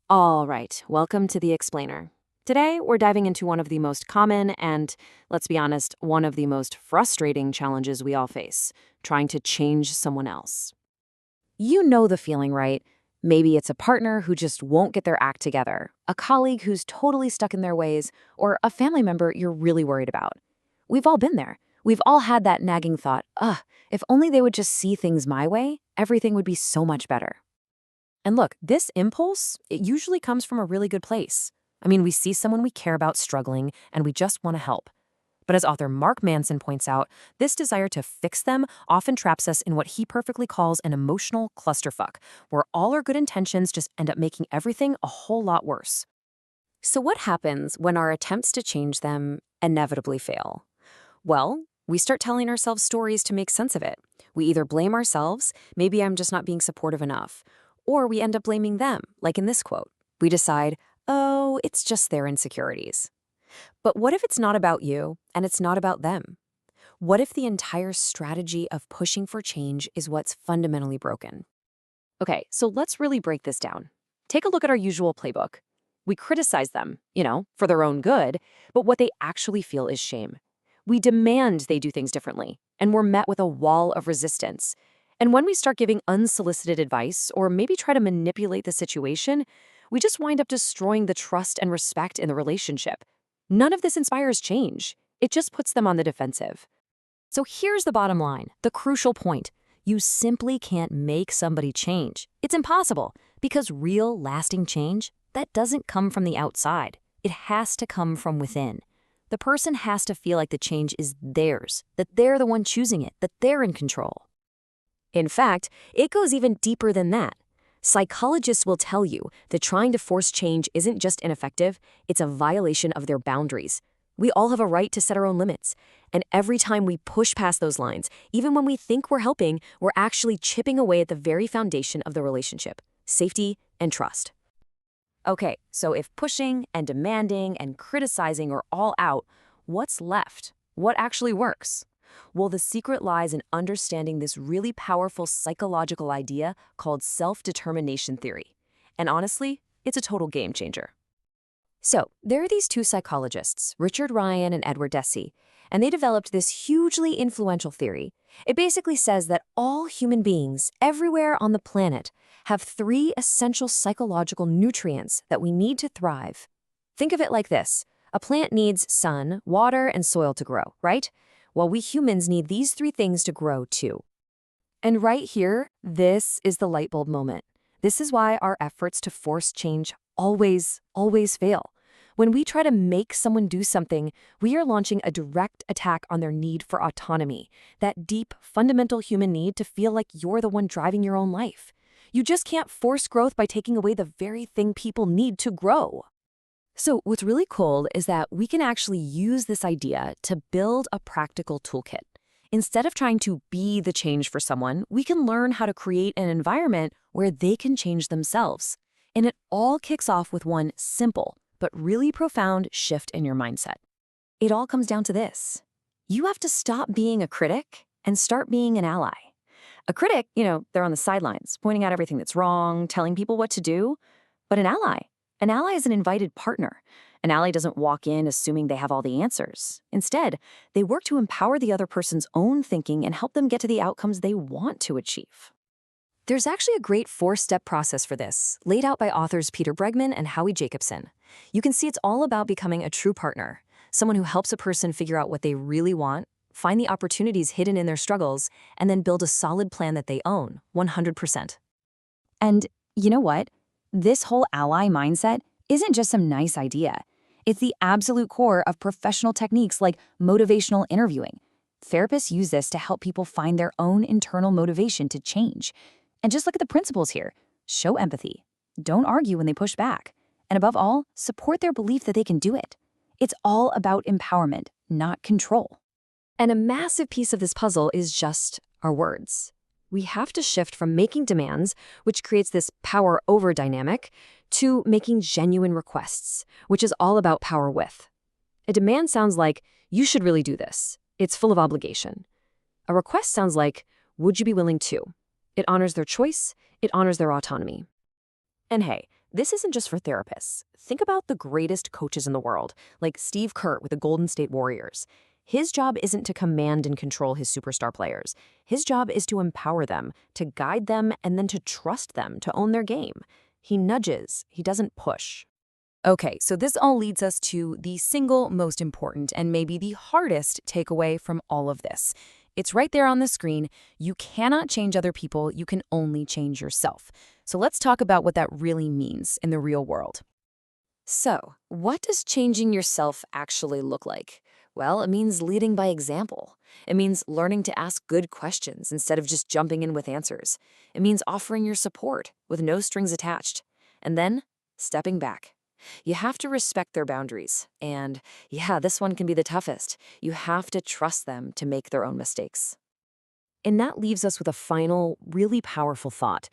All right, welcome to The Explainer. Today, we're diving into one of the most common and, let's be honest, one of the most frustrating challenges we all face trying to change someone else. You know the feeling, right? Maybe it's a partner who just won't get their act together, a colleague who's totally stuck in their ways, or a family member you're really worried about. We've all been there. We've all had that nagging thought, if only they would just see things my way, everything would be so much better. And look, this impulse, it usually comes from a really good place. I mean, we see someone we care about struggling and we just want to help. But as author Mark Manson points out, this desire to fix them often traps us in what he perfectly calls an emotional clusterfuck, where all our good intentions just end up making everything a whole lot worse. So what happens when our attempts to change them inevitably fail? Well, we start telling ourselves stories to make sense of it. We either blame ourselves, maybe I'm just not being supportive enough, or we end up blaming them, like in this quote. We decide, oh, it's just their insecurities. But what if it's not about you and it's not about them? What if the entire strategy of pushing for change is what's fundamentally broken? Okay, so let's really break this down. Take a look at our usual playbook. We criticize them, for their own good, but what they actually feel is shame. We demand they do things differently, and we're met with a wall of resistance. And when we start giving unsolicited advice or maybe try to manipulate the situation, we just wind up destroying the trust and respect in the relationship. None of this inspires change. It just puts them on the defensive. So here's the bottom line, the crucial point. You simply can't make somebody change. It's impossible, because real, lasting change, that doesn't come from the outside. It has to come from within. The person has to feel like the change is theirs, that they're the one choosing it, that they're in control. In fact, it goes even deeper than that. Psychologists will tell you that trying to force change isn't just ineffective, it's a violation of their boundaries. We all have a right to set our own limits. And every time we push past those lines, even when we think we're helping, we're actually chipping away at the very foundation of the relationship, safety and trust. Okay, so if pushing and demanding and criticizing are all out, what's left? What actually works? Well, the secret lies in understanding this really powerful psychological idea called self-determination theory. And honestly, it's a total game changer. So, there are these two psychologists, Richard Ryan and Edward Deci, and they developed this hugely influential theory. It basically says that all human beings, everywhere on the planet, have three essential psychological nutrients that we need to thrive. Think of it like this. A plant needs sun, water, and soil to grow, right? Well, we humans need these three things to grow too. And right here, this is the light bulb moment. This is why our efforts to force change always fail. When we try to make someone do something, we are launching a direct attack on their need for autonomy, that deep, fundamental human need to feel like you're the one driving your own life. You just can't force growth by taking away the very thing people need to grow. So what's really cool is that we can actually use this idea to build a practical toolkit. Instead of trying to be the change for someone, we can learn how to create an environment where they can change themselves. And it all kicks off with one simple, but really profound shift in your mindset. It all comes down to this. You have to stop being a critic and start being an ally. A critic, they're on the sidelines, pointing out everything that's wrong, telling people what to do. But an ally is an invited partner. An ally doesn't walk in assuming they have all the answers. Instead, they work to empower the other person's own thinking and help them get to the outcomes they want to achieve. There's actually a great 4-step process for this, laid out by authors Peter Bregman and Howie Jacobson. You can see it's all about becoming a true partner, someone who helps a person figure out what they really want, find the opportunities hidden in their struggles, and then build a solid plan that they own, 100%. And you know what? This whole ally mindset isn't just some nice idea. It's the absolute core of professional techniques like motivational interviewing. Therapists use this to help people find their own internal motivation to change. And just look at the principles here. Show empathy. Don't argue when they push back. And above all, support their belief that they can do it. It's all about empowerment, not control. And a massive piece of this puzzle is just our words. We have to shift from making demands, which creates this power over dynamic, to making genuine requests, which is all about power with. A demand sounds like, you should really do this. It's full of obligation. A request sounds like, would you be willing to? It honors their choice, it honors their autonomy. And hey, This isn't just for therapists. Think about the greatest coaches in the world, like Steve Kerr with the Golden State Warriors. His job isn't to command and control his superstar players. His job is to empower them, to guide them, and then to trust them to own their game. He nudges, he doesn't push. Okay, so this all leads us to the single most important and maybe the hardest takeaway from all of this. It's right there on the screen. You cannot change other people, you can only change yourself. So let's talk about what that really means in the real world. So, what does changing yourself actually look like? Well, it means leading by example. It means learning to ask good questions instead of just jumping in with answers. It means offering your support with no strings attached. And then, stepping back. You have to respect their boundaries. And yeah, this one can be the toughest. You have to trust them to make their own mistakes. And that leaves us with a final, really powerful thought.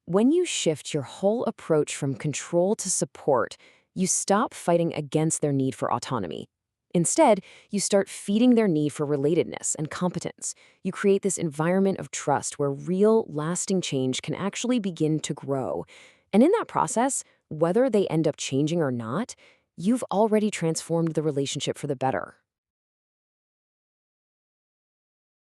When you shift your whole approach from control to support, you stop fighting against their need for autonomy. Instead, you start feeding their need for relatedness and competence. You create this environment of trust where real, lasting change can actually begin to grow. And in that process, whether they end up changing or not, you've already transformed the relationship for the better.